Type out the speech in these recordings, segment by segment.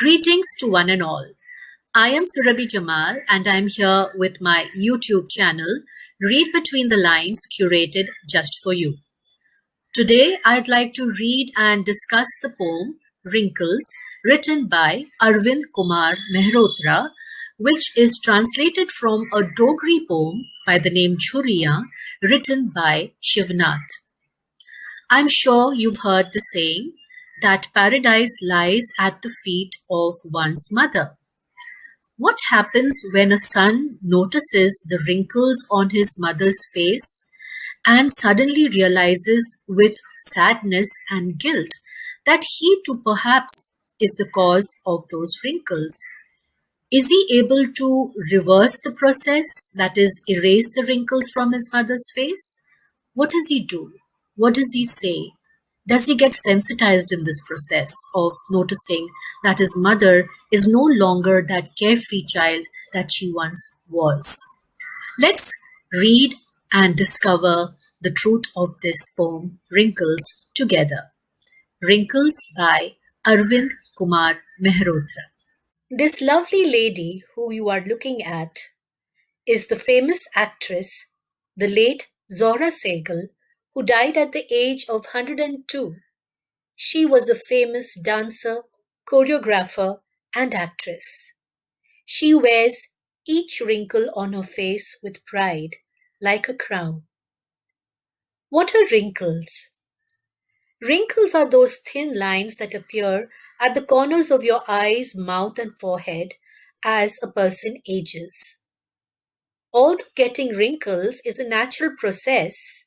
Greetings to one and all. I am Surabhi Jamal and I'm here with my YouTube channel, Read Between the Lines, curated just for you. Today, I'd like to read and discuss the poem Wrinkles, written by Arvind Kumar Mehrotra, which is translated from a Dogri poem by the name Jhuriyan, written by Shivnath. I'm sure you've heard the saying that paradise lies at the feet of one's mother. What happens when a son notices the wrinkles on his mother's face and suddenly realizes with sadness and guilt that he too perhaps is the cause of those wrinkles? Is he able to reverse the process, that is, erase the wrinkles from his mother's face? What does he do? What does he say? Does he get sensitized in this process of noticing that his mother is no longer that carefree child that she once was? Let's read and discover the truth of this poem, Wrinkles, together. Wrinkles by Arvind Kumar Mehrotra. This lovely lady who you are looking at is the famous actress, the late Zora Sehgal, who died at the age of 102. She was a famous dancer, choreographer, and actress. She wears each wrinkle on her face with pride, like a crown. What are wrinkles? Wrinkles are those thin lines that appear at the corners of your eyes, mouth, and forehead as a person ages. Although getting wrinkles is a natural process,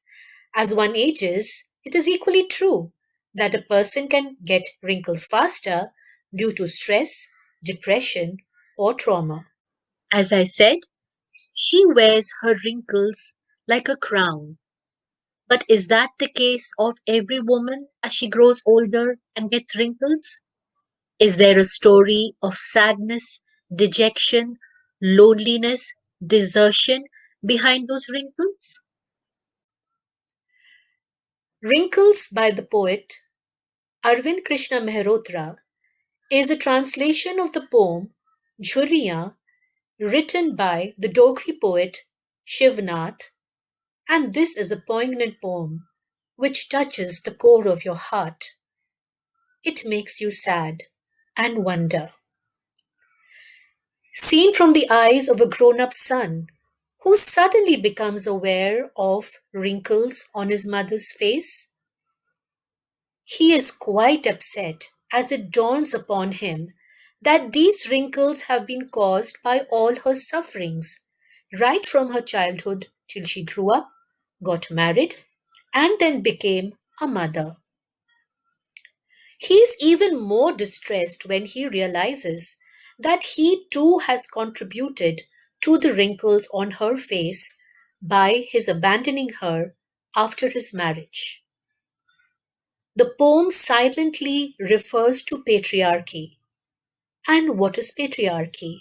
as one ages, it is equally true that a person can get wrinkles faster due to stress, depression, or trauma. As I said, she wears her wrinkles like a crown. But is that the case of every woman as she grows older and gets wrinkles? Is there a story of sadness, dejection, loneliness, desertion behind those wrinkles? Wrinkles by the poet Arvind Krishna Mehrotra is a translation of the poem Jhuriyan written by the Dogri poet Shivnath, and this is a poignant poem which touches the core of your heart. It makes you sad and wonder. Seen from the eyes of a grown-up son who suddenly becomes aware of wrinkles on his mother's face, he is quite upset as it dawns upon him that these wrinkles have been caused by all her sufferings, right from her childhood till she grew up, got married, and then became a mother. He is even more distressed when he realizes that he too has contributed to the wrinkles on her face by his abandoning her after his marriage. The poem silently refers to patriarchy. And what is patriarchy?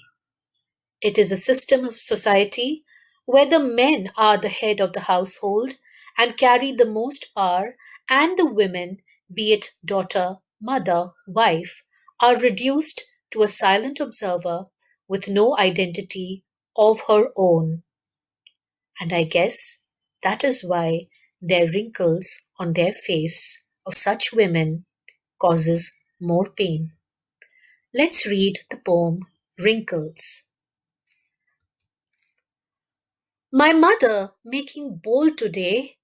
It is a system of society where the men are the head of the household and carry the most power, and the women, be it daughter, mother, wife, are reduced to a silent observer with no identity of her own. And I guess that is why their wrinkles on their face of such women causes more pain. Let's read the poem Wrinkles. My mother making bold today,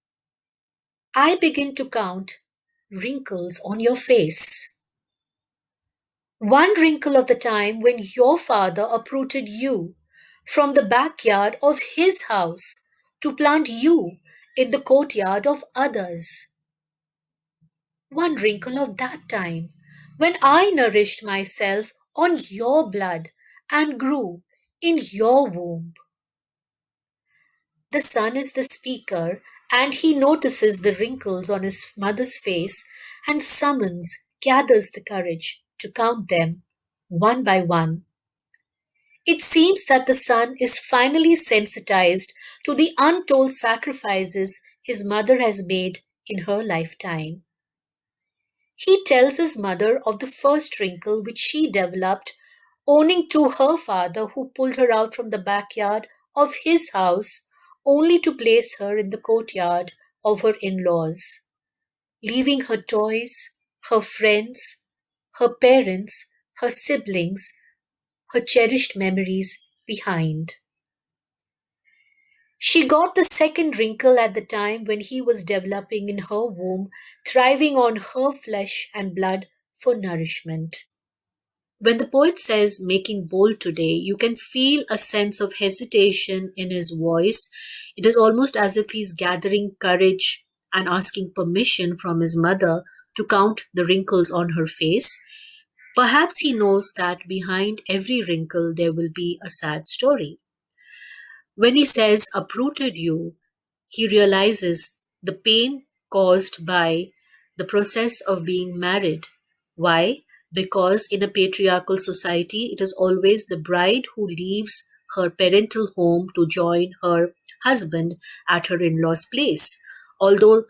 I begin to count wrinkles on your face. One wrinkle of the time when your father uprooted you from the backyard of his house to plant you in the courtyard of others. One wrinkle of that time when I nourished myself on your blood and grew in your womb. The son is the speaker, and he notices the wrinkles on his mother's face and gathers the courage to count them one by one. It seems that the son is finally sensitized to the untold sacrifices his mother has made in her lifetime. He tells his mother of the first wrinkle which she developed, owning to her father who pulled her out from the backyard of his house only to place her in the courtyard of her in laws, leaving her toys, her friends, her parents, her siblings, her cherished memories behind. She got the second wrinkle at the time when he was developing in her womb, thriving on her flesh and blood for nourishment. When the poet says making bold today, you can feel a sense of hesitation in his voice. It is almost as if he's gathering courage and asking permission from his mother to count the wrinkles on her face. Perhaps he knows that behind every wrinkle there will be a sad story. When he says uprooted you, he realizes the pain caused by the process of being married. Why? Because in a patriarchal society, it is always the bride who leaves her parental home to join her husband at her in law's place. Although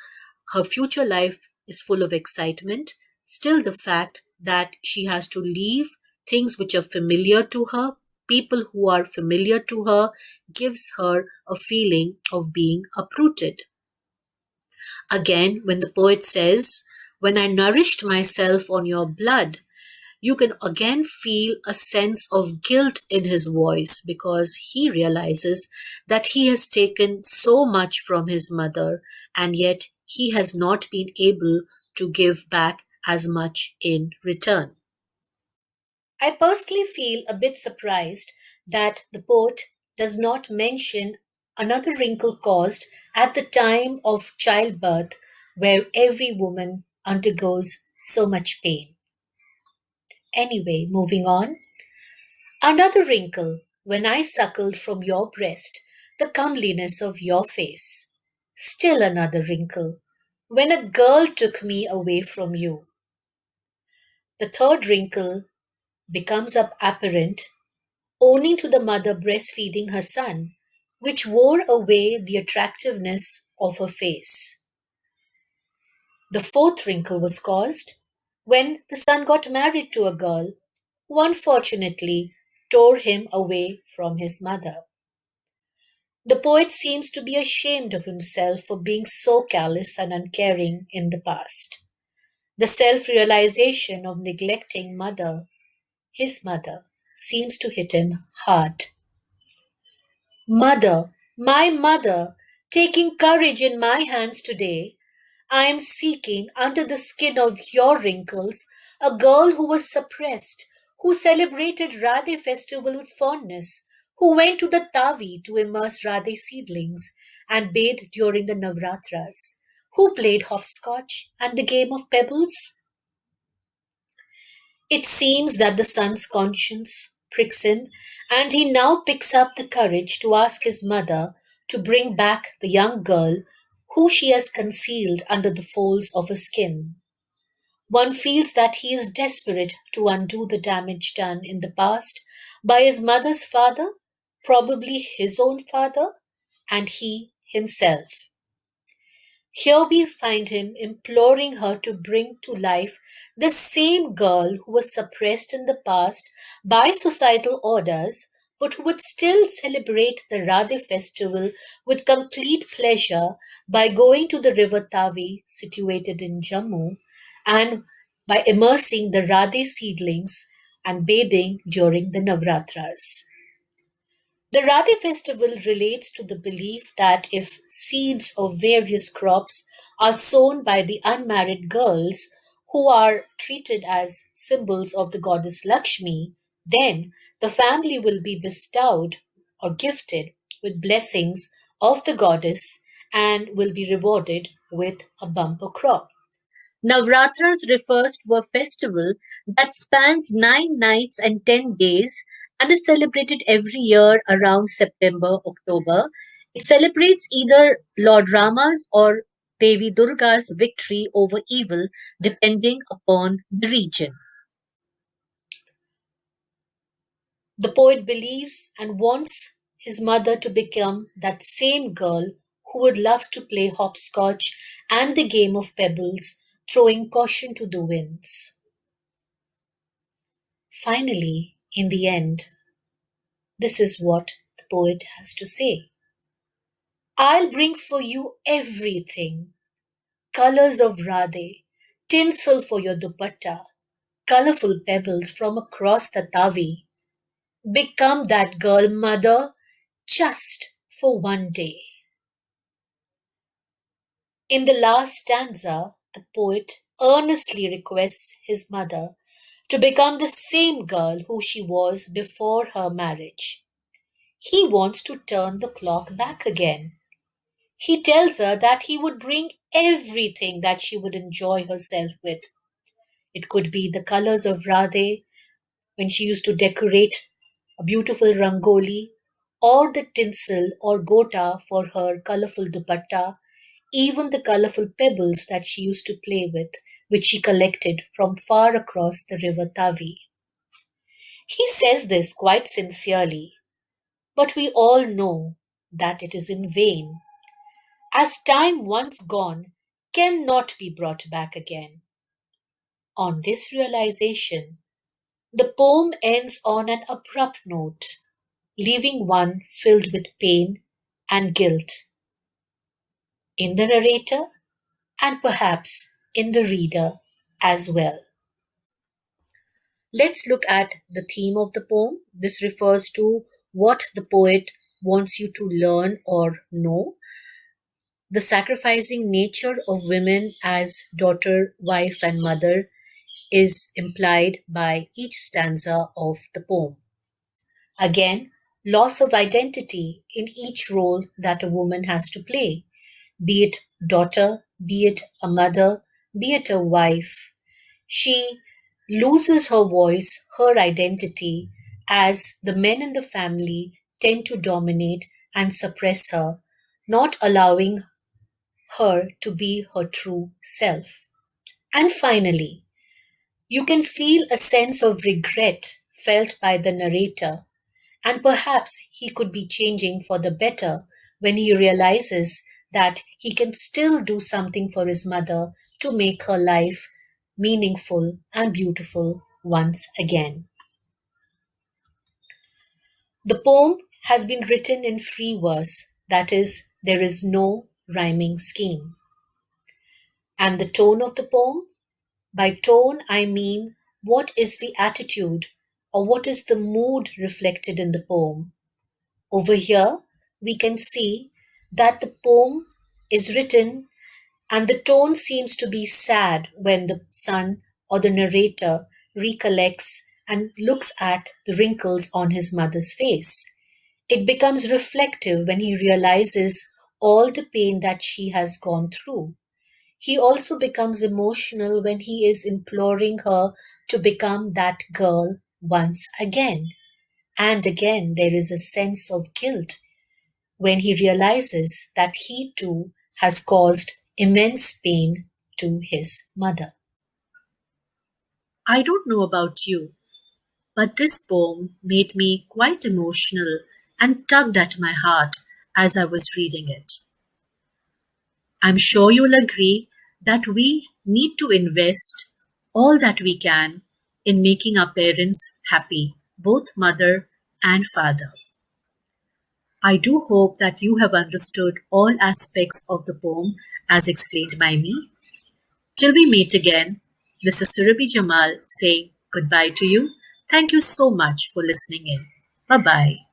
her future life is full of excitement, still the fact that she has to leave things which are familiar to her, people who are familiar to her, gives her a feeling of being uprooted. Again, when the poet says, when I nourished myself on your blood, you can again feel a sense of guilt in his voice because he realizes that he has taken so much from his mother and yet he has not been able to give back as much in return. I personally feel a bit surprised that the poet does not mention another wrinkle caused at the time of childbirth, where every woman undergoes so much pain. Anyway, moving on. Another wrinkle when I suckled from your breast the comeliness of your face. Still another wrinkle when a girl took me away from you. The third wrinkle becomes up apparent owing to the mother breastfeeding her son, which wore away the attractiveness of her face. The fourth wrinkle was caused when the son got married to a girl who unfortunately tore him away from his mother. The poet seems to be ashamed of himself for being so callous and uncaring in the past. The self realization of neglecting his mother, seems to hit him hard. Mother, my mother, taking courage in my hands today, I am seeking under the skin of your wrinkles a girl who was suppressed, who celebrated Radhe festival with fondness, who went to the Tavi to immerse Radhe seedlings and bathed during the Navratras, who played hopscotch and the game of pebbles. It seems that the son's conscience pricks him, and he now picks up the courage to ask his mother to bring back the young girl who she has concealed under the folds of her skin. One feels that he is desperate to undo the damage done in the past by his mother's father, probably his own father, and he himself. Here we find him imploring her to bring to life the same girl who was suppressed in the past by societal orders, but who would still celebrate the Radhe festival with complete pleasure by going to the river Tavi, situated in Jammu, and by immersing the Radhe seedlings and bathing during the Navratras. The Radhe festival relates to the belief that if seeds of various crops are sown by the unmarried girls who are treated as symbols of the goddess Lakshmi, then the family will be bestowed or gifted with blessings of the goddess and will be rewarded with a bumper crop. Navratras refers to a festival that spans 9 nights and 10 days and is celebrated every year around September October. It celebrates either Lord Rama's or Devi Durga's victory over evil, depending upon the region. The poet believes and wants his mother to become that same girl who would love to play hopscotch and the game of pebbles throwing caution to the winds. Finally, in the end, this is what the poet has to say. I'll bring for you everything, colors of Radhe, tinsel for your dupatta, colorful pebbles from across the Tavi. Become that girl, mother, just for one day. In the last stanza, the poet earnestly requests his mother to become the same girl who she was before her marriage. He wants to turn the clock back again. He tells her that he would bring everything that she would enjoy herself with. It could be the colors of Radhe when she used to decorate a beautiful rangoli, or the tinsel or gota for her colorful dupatta, even the colorful pebbles that she used to play with, which she collected from far across the river Tavi. He says this quite sincerely, but we all know that it is in vain, as time once gone cannot be brought back again. On this realization, the poem ends on an abrupt note, leaving one filled with pain and guilt in the narrator and perhaps in the reader as well. Let's look at the theme of the poem. This refers to what the poet wants you to learn or know. The sacrificing nature of women as daughter, wife, and mother is implied by each stanza of the poem. Again, loss of identity in each role that a woman has to play, be it daughter, be it a mother, be it a wife. She loses her voice, her identity, as the men in the family tend to dominate and suppress her, not allowing her to be her true self. And finally, you can feel a sense of regret felt by the narrator, and perhaps he could be changing for the better when he realizes that he can still do something for his mother to make her life meaningful and beautiful once again. The poem has been written in free verse, that is, there is no rhyming scheme. And the tone of the poem? By tone, I mean what is the attitude or what is the mood reflected in the poem. Over here, we can see that the poem is written and the tone seems to be sad when the son or the narrator recollects and looks at the wrinkles on his mother's face. It becomes reflective when he realizes all the pain that she has gone through. He also becomes emotional when he is imploring her to become that girl once again. And again, there is a sense of guilt when he realizes that he too has caused immense pain to his mother. I don't know about you, but this poem made me quite emotional and tugged at my heart as I was reading it. I'm sure you'll agree that we need to invest all that we can in making our parents happy, both mother and father. I do hope that you have understood all aspects of the poem as explained by me. Till we meet again, this is Surabhi Jamal saying goodbye to you. Thank you so much for listening in. Bye bye.